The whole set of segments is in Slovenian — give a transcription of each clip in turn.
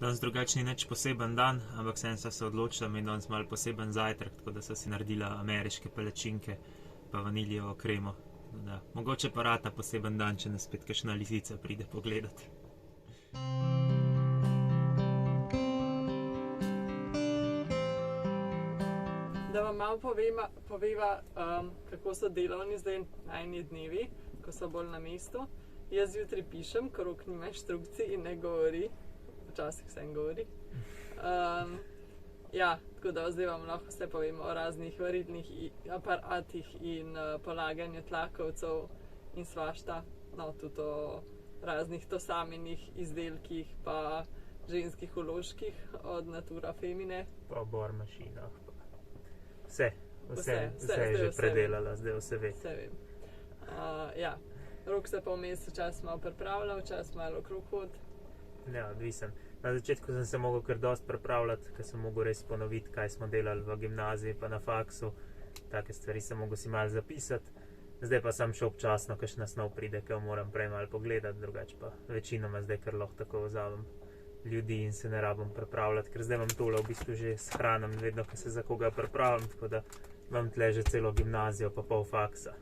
Danes drugačni nič poseben dan, ampak sem se odločila, da je danes malo poseben zajtrk, tako da so si naredila ameriške palačinke pa vaniljevo kremo. Da, mogoče pa rata poseben dan, če nas spet kakšna lisica pride pogledat. Da vam malo poveva, kako so delovni zdaj najni dnevi, ko so bolj na mestu. Jaz zjutraj pišem, ker Rok nima inštrukcij in ne govori. Včasih se en govori. Tako da zdaj vam lahko vse povemo o raznih varilnih aparatih in polaganju tlakovcev in svašta. No, tudi o raznih tosaminih izdelkih pa ženskih vložkih od Natura Femine. Pa bor mašinah. Vse je že predelala, zdaj vse ve. Vse vem. Rok se pa vmes včasih malo pripravlja, včasih malo okrog hod. Ja, odvisen. Na začetku sem se mogel kar dosti pripravljati, ker sem mogel res ponoviti, kaj smo delali v gimnaziji pa na faksu. Take stvari sem mogel si malo zapisati. Zdaj pa sem še občasno, kakšna snov pride, ki jo moram prej malo pogledati, drugače pa večinoma zdaj kar lahko tako vzamem ljudi in se ne rabim pripravljati, ker zdaj imam tole v bistvu že shranim vedno, ko se za koga pripravljam, tako da imam tle že celo gimnazijo pa pol faksa.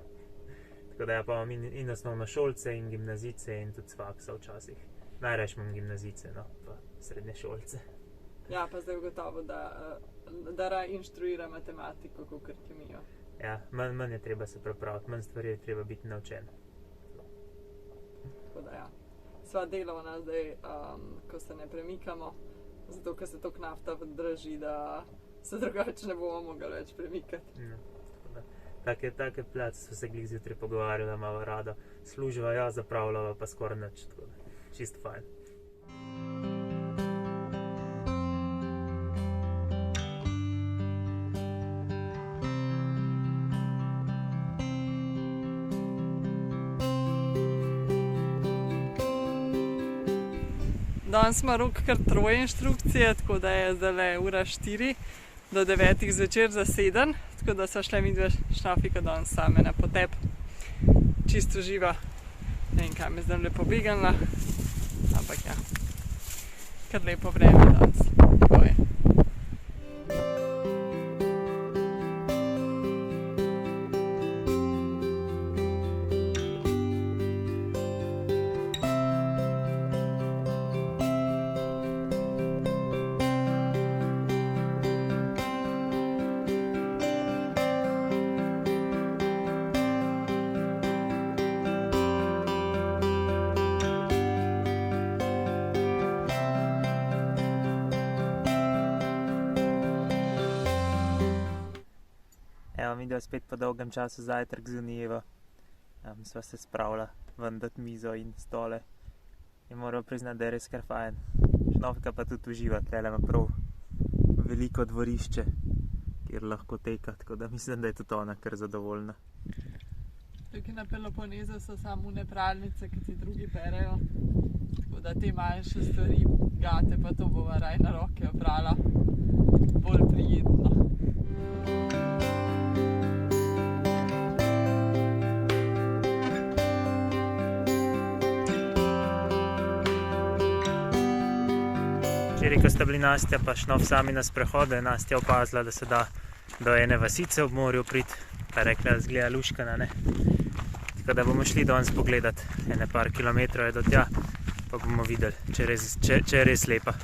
Tako da pa imam in osnovnošolce in gimnazice in tudi s faksa včasih. Najrajš imam gimnazice, no, pa srednje šolce. Ja, pa zdaj ugotovo, da raj inštruira matematiko, kakor kemijo. Ja, manj je treba se pripraviti, manj stvari je treba biti naučen. Tako da ja. Sva delovna zdaj, ko se ne premikamo, zato ker se toliko nafta draži, da se drugače ne bomo mogli več premikati. No, take plac so se glih zjutraj pogovarjala, malo rado služiva, ja, zapravljava pa skoraj nič, tako da čisto fajn. Danes ima Rok kar 3 inštrukcije, tako da je zdaj ura 4 do 9 zvečer zaseden, tako da so šle midve šnafika danes same na potep. Čisto živa. Ne vem, kaj me zdaj lepo begnila, ampak ja, kar lepo vreme danes. Tako je. Evo, midva spet po dolgem času zajtrk z Unijevo. Sva se spravila vendat mizo in stole. In moram priznati, da je res kar fajn. Šnofika pa tudi uživa, tlele ima prav veliko dvorišče, kjer lahko teka, tako da mislim, da je tudi ona kar zadovoljna. Tukaj na Peloponezu so samo one pralnice, ki ti drugi perejo. Tako da te manjše stvari, gate pa to bova raj na roke oprala. Bolj prijetno. Včeraj, ko sta bili Nastja pa Šnof sami na sprehodu, je Nastja opazila, da se da do ene vasice ob morju priti, pa je rekla, da zgleda luškana, ne. Tako da bomo šli danes pogledati, ene par kilometrov je do tja, pa bomo videli, če je res lepa.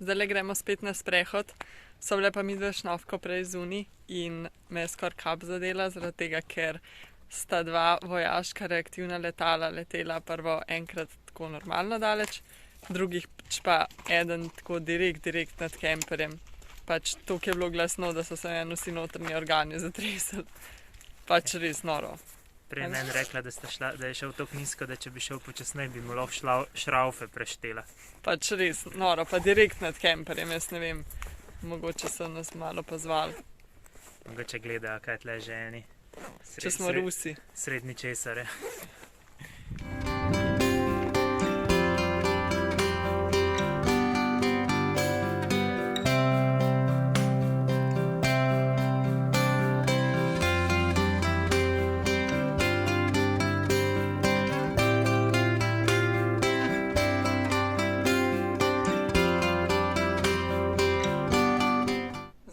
Zdajle gremo spet na sprehod. So bile pa midve Šnofko prej zunaj in me je skoraj kap zadela, zaradi tega, ker sta 2 vojaška reaktivna letala letela prvo enkrat tako normalno daleč drugih pa eden tako direkt nad kemperjem. Pač toliko je bilo glasno, da so se eno vsi notrni organi zatresli. Pač res noro. Prej meni rekla, da je šel tako nizko, da če bi šel počasneje, bi mu lahko šraufe preštela. Pač res noro, pa direkt nad kemperjem, jaz ne vem, mogoče so nas malo pozvali. Mogoče gledajo, kaj tle že eni. Če smo Rusi. Srednji česare.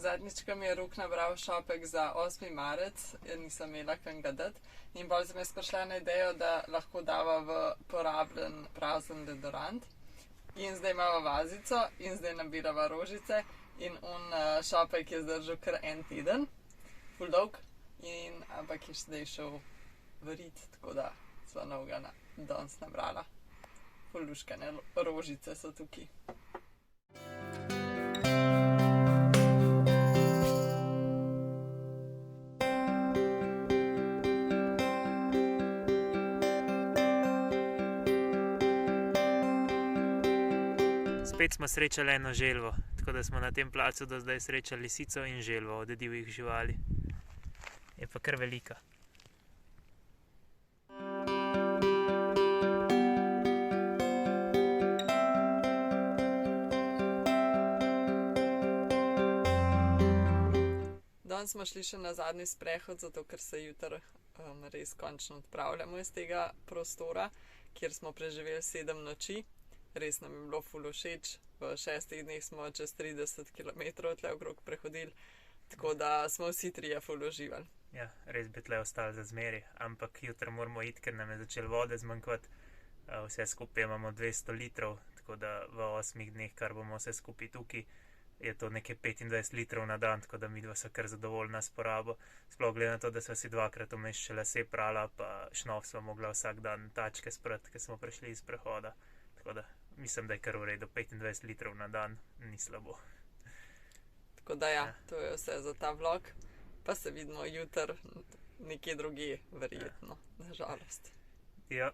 Zadnjička mi je Rok nabral šopek za 8. marec, jer nisem imela kam ga dati. In bolj sem jaz prišla na idejo, da lahko dava v porabljen prazen deodorant. In zdaj imava vazico in zdaj nabirava rožice. In šopek je zdržal kar en teden, ful dolg. Ampak je zdaj šel varit, tako da sva novega danes nabrala. Ful luškane rožice so tukaj. Spet smo srečali eno želvo, tako da smo na tem placu do zdaj srečali lisico in želvo od divjih živali. Je pa kar velika. Danes smo šli še na zadnji sprehod, zato ker se jutri res končno odpravljamo iz tega prostora, kjer smo preživeli 7 noči. Res nam je bilo ful všeč. V 6 dneh smo čez 30 km tle okrog prehodili, tako da smo vsi trije ful uživali. Ja, res bi tle ostali za zmeri, ampak jutri moramo iti, ker nam je začelo vode zmanjkovati. Vse skupaj imamo 200 litrov, tako da v 8 dneh, kar bomo vse skupaj tukaj, je to nekaj 25 litrov na dan, tako da midva so kar zadovoljna s porabo. Sploh glede na to, da sva si 2-krat vmes še lase prala, pa šnof sva mogla vsak dan tačke sprati, ker smo prišli iz prehoda. Tako da mislim, da je kar v redu, 25 litrov na dan ni slabo. Tako da ja, to je vse za ta vlog, pa se vidimo jutri nekje drugje, verjetno, na žalost. Ja.